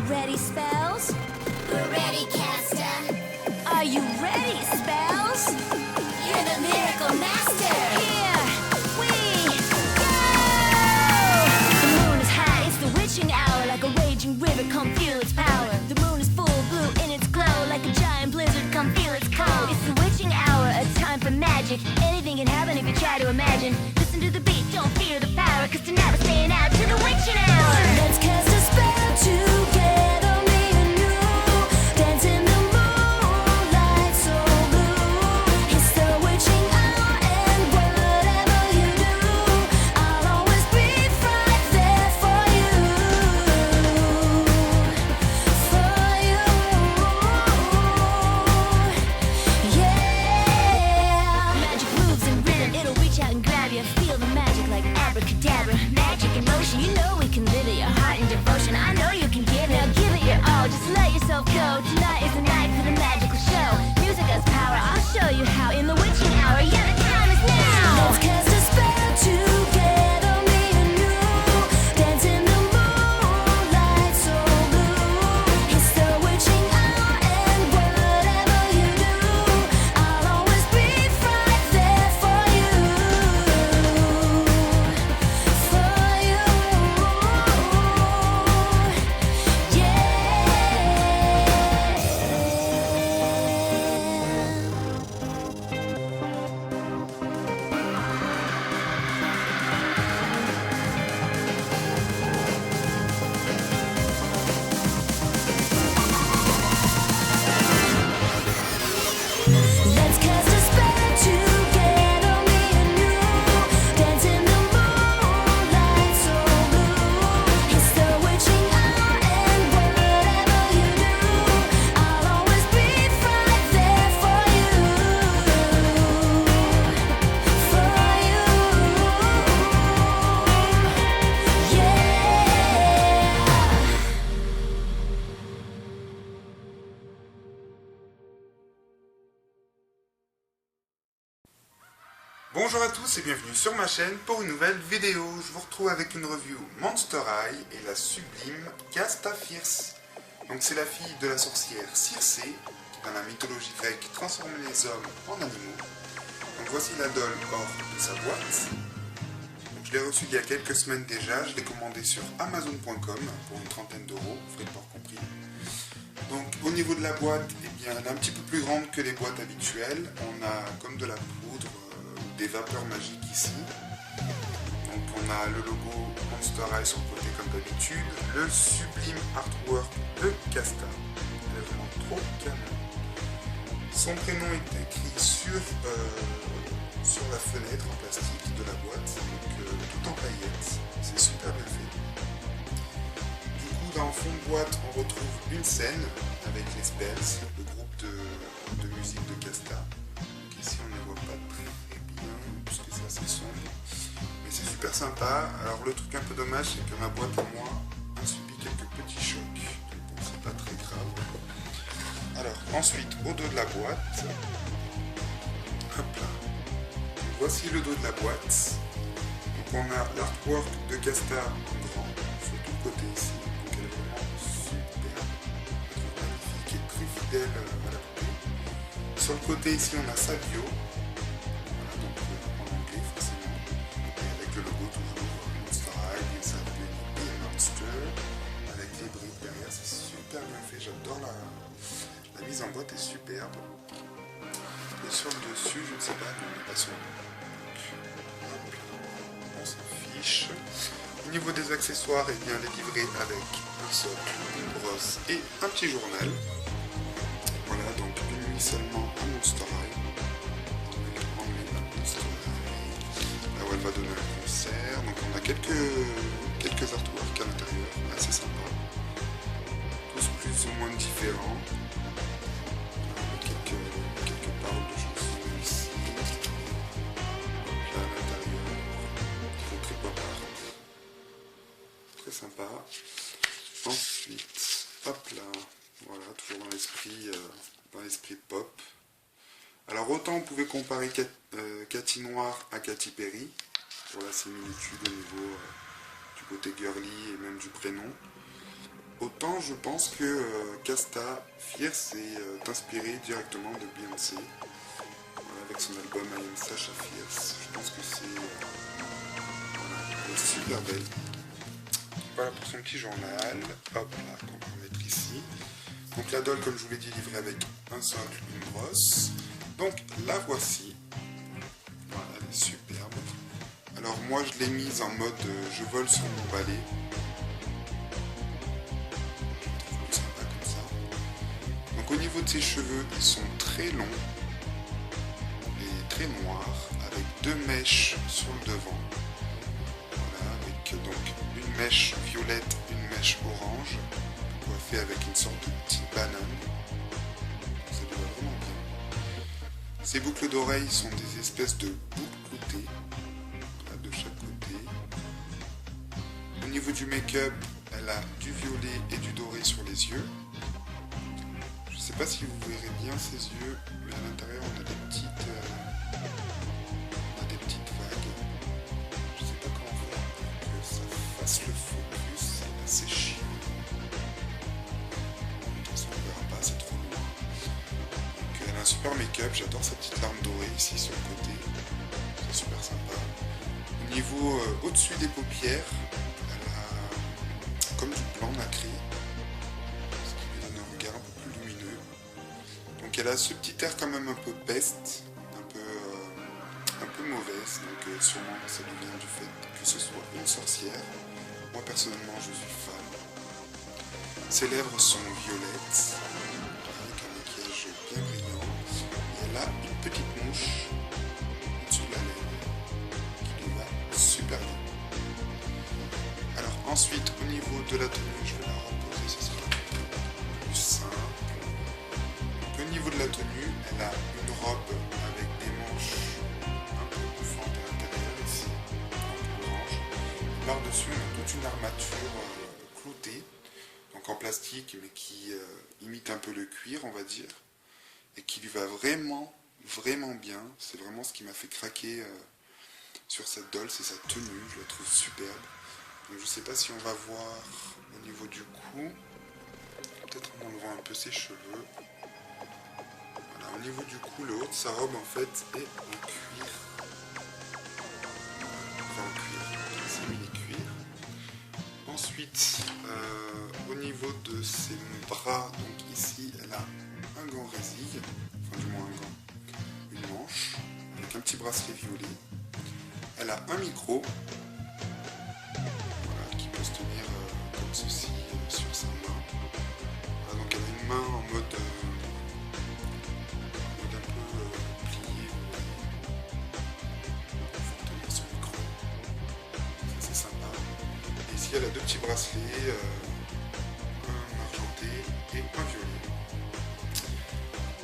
ready, Spells? We're ready, Casta. Are you ready, Spells? You're the miracle master. Here we go! The moon is high, it's the witching hour. Like a raging river, come feel its power. The moon is full blue in its glow. Like a giant blizzard, come feel its cold. It's the witching hour, a time for magic. Anything can happen if you try to imagine. Listen to the beat, don't fear the power. Cause tonight we're staying out to the witching hour. Let's cast a spell together, me and you. Dance in the moonlight so blue. It's the witching hour and whatever you do, I'll always be right there for you. For you. Yeah. Magic moves in rhythm, it'll reach out and grab you. Feel the magic like abracadabra. Magic in motion, you know we can live it. Your heart in devotion, I know you can give it. Now give it your all, just let yourself go. Tonight is the night for the magical show. Music has power, I'll show you how. In the witching hour, yeah, the time is now. Let's cast a spell together, me and you. Dance in the moonlight so blue. It's the witching hour and whatever you do, I'll always be right there for you. For you. Yeah. Let's cast a spell together, me and you. Dance in the moonlight so blue. It's the witching hour and whatever you do, I'll always be right there for you. For you. Yeah. Bonjour à tous et bienvenue sur ma chaîne pour une nouvelle vidéo. Je vous retrouve avec une review Monster High et la sublime Casta Fierce. Donc c'est la fille de la sorcière Circé qui dans la mythologie grecque transforme les hommes en animaux. Donc voici la doll hors de sa boîte. Donc, je l'ai reçue il y a quelques semaines déjà, je l'ai commandée sur Amazon.com pour une trentaine d'euros, frais de port compris. Donc au niveau de la boîte, eh bien, elle est un petit peu plus grande que les boîtes habituelles. On a comme de la poudre, des vapeurs magiques ici. Donc on a le logo Monster High sur le côté comme d'habitude. Le sublime artwork de Casta. Elle est vraiment trop canon. Son prénom est écrit sur la fenêtre en plastique de la boîte. Donc tout en paillettes. C'est super bien fait. Du coup dans le fond de boîte on retrouve une scène avec les Spells, le groupe de musique de Casta. Donc ici on ne les voit pas très bien puisque c'est assez sombre, mais c'est super sympa. Alors le truc un peu dommage c'est que ma boîte à moi a subi quelques petits chocs, donc bon, c'est pas très grave. Alors ensuite au dos de la boîte, hop là, donc, voici le dos de la boîte. Donc on a l'artwork de Casta en grand sur tout le côté ici, donc elle est vraiment super, magnifique et très fidèle à la poupée. Sur le côté ici on a Savio. Donc en anglais forcément, et avec le logo toujours Monster High, et ça et Monster, avec les briques derrière, c'est super bien fait, j'adore la mise en boîte est superbe. Et sur le dessus, je ne sais pas, on n'est pas sûr. Donc, hop, on s'en fiche. Au niveau des accessoires, eh bien, elle est livrée avec un socle, une brosse et un petit journal. Voilà, donc une nuit seulement à Monster High. Là où elle va donner un concert. Donc on a quelques artworks à l'intérieur, assez sympa. Tous plus ou moins différents. Quelques paroles de chansons ici. Donc là à l'intérieur, ils font très pop art. Très sympa. Ensuite, hop là, voilà, toujours dans l'esprit pop. Alors autant on pouvait comparer Cathy Noir à Katy Perry pour la similitude au niveau du côté girly et même du prénom. autant je pense que Casta Fierce est inspiré directement de Beyoncé. Voilà, avec son album I Am Sasha Fierce. Je pense que c'est elle est super belle. Voilà pour son petit journal. Hop là, qu'on va remettre ici. Donc la doll, comme je vous l'ai dit, livrée avec un socle, une brosse. Donc la voici. Voilà, elle est superbe. Alors moi je l'ai mise en mode je vole sur mon balai. Je trouve plus sympa comme ça. Donc au niveau de ses cheveux, ils sont très longs et très noirs, avec 2 mèches sur le devant. Voilà, avec donc une mèche violette, une mèche orange, coiffée avec une sorte de petite banane. Ça lui va vraiment bien. Ses boucles d'oreilles sont des espèces de boucles cloutées, voilà, de chaque côté. Au niveau du make-up, elle a du violet et du doré sur les yeux. Je ne sais pas si vous verrez bien ses yeux, mais à l'intérieur on a des petites vagues. Je ne sais pas comment faire pour que ça fasse le focus, c'est assez chiant. De toute façon on ne verra pas, c'est trop loin. Donc elle a un super make-up, j'adore sa petite larme dorée ici sur le côté. C'est super sympa. Au niveau au-dessus des paupières, elle a comme du blanc nacré, ce qui lui donne un regard un peu plus lumineux. Donc elle a ce petit air quand même un peu peste, un peu mauvaise, donc sûrement ça lui vient du fait que ce soit une sorcière. Moi personnellement je suis fan. Ses lèvres sont violettes, avec un maquillage bien brillant, et elle a une petite mouche au-dessus de la lèvre qui lui va super bien. Alors ensuite au niveau de la tenue, je vais la reposer, ce sera plus simple. Donc, au niveau de la tenue, elle a une robe avec des manches un peu bouffantes à l'intérieur ici, en orange. Par-dessus, on a toute une armature cloutée, donc en plastique, mais qui imite un peu le cuir, on va dire, et qui lui va vraiment, vraiment bien. C'est vraiment ce qui m'a fait craquer sur cette doll, c'est sa tenue, je la trouve superbe. Donc je sais pas si on va voir au niveau du cou, peut-être en enlevant un peu ses cheveux. Voilà, au niveau du cou, le haut de sa robe en fait est en cuir. Enfin en cuir, c'est mini-cuir. Ensuite, au niveau de ses bras, donc ici elle a un gant résille, enfin du moins un gant, une manche, avec un petit bracelet violet. Elle a un micro, voilà, qui peut se tenir comme ceci sur sa main. Voilà, donc elle a une main en mode un peu plié, pour tenir son micro. Ça, c'est sympa. Et ici elle a 2 petits bracelets, un argenté et un violet.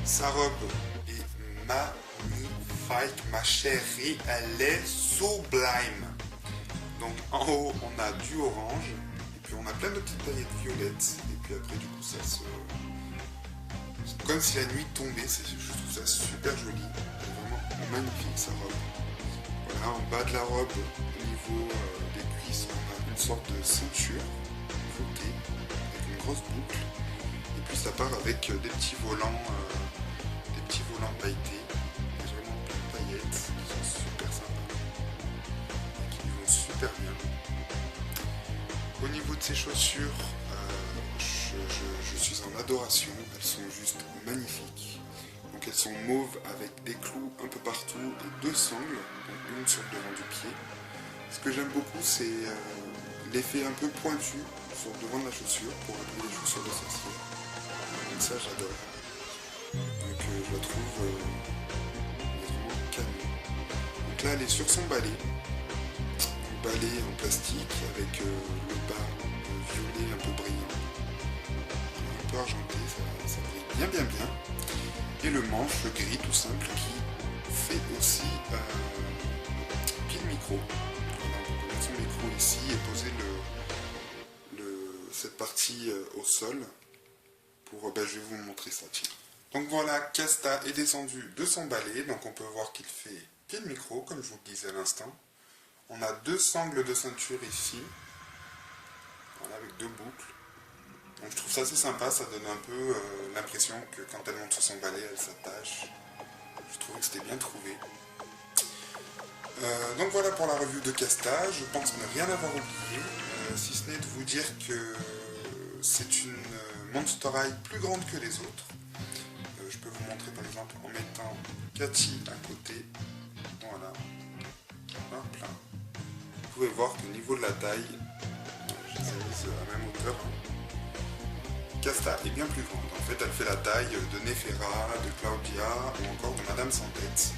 Sa robe est magnifique, ma chérie, elle est sublime. Donc en haut on a du orange, et puis on a plein de petites paillettes violettes, et puis après du coup ça se... C'est comme si la nuit tombait, je trouve ça super joli, elle est vraiment magnifique sa robe. Voilà, en bas de la robe, au niveau des cuisses, on a une sorte de ceinture flottée, avec une grosse boucle, et puis ça part avec des petits volants pailletés, il y a vraiment plein de paillettes qui sont super sympas, et qui lui vont super bien. Au niveau de ses chaussures, je suis en adoration, elles sont juste magnifiques. Donc elles sont mauves avec des clous un peu partout et 2 sangles, donc une sur le devant du pied. Ce que j'aime beaucoup, c'est l'effet un peu pointu sur le devant de la chaussure pour rappeler les chaussures de sorcière. Donc ça j'adore. Donc je la trouve vraiment canon. Donc là elle est sur son balai. Un balai en plastique avec le bas violet un peu brillant. Un peu argenté, ça brille bien. Et le manche gris tout simple qui fait aussi pied de micro. Voilà, on peut mettre son micro ici et poser cette partie au sol. Je vais vous montrer ça, tiens. Donc voilà, Casta est descendu de son balai, donc on peut voir qu'il fait pied de micro, comme je vous le disais à l'instant. On a 2 sangles de ceinture ici, voilà, avec 2 boucles. Donc je trouve ça assez sympa, ça donne un peu l'impression que quand elle monte sur son balai, elle s'attache. Je trouvais que c'était bien trouvé. Donc voilà pour la revue de Casta. Je pense ne rien avoir oublié, si ce n'est de vous dire que c'est une Monster High plus grande que les autres. Je peux vous montrer par exemple en mettant Cathy à côté. Voilà. Hop là. Vous pouvez voir qu'au niveau de la taille, je les ai mises à la même hauteur. Casta est bien plus grande. En fait, elle fait la taille de Nefera, de Claudia ou encore de Madame Sans Tête.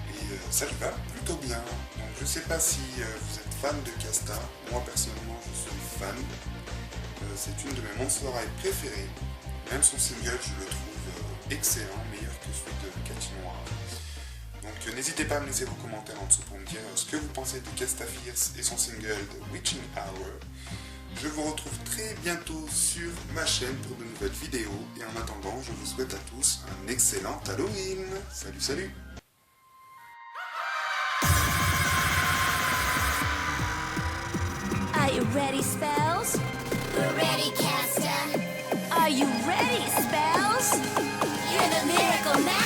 Et ça lui va plutôt bien. Donc je sais pas si vous êtes fan de Casta. Moi personnellement, je suis fan. C'est une de mes Monster High préférées. Même son single, je le trouve excellent, meilleur que celui de Cathy Noir. Donc n'hésitez pas à me laisser vos commentaires en dessous pour me dire ce que vous pensez de Casta Fierce et son single de Witching Hour. Je vous retrouve très bientôt sur ma chaîne pour de nouvelles vidéos. Et en attendant, je vous souhaite à tous un excellent Halloween. Salut, salut! Are you ready, Spells? We're ready, Casta. Are you ready, Spells? You're the miracle master.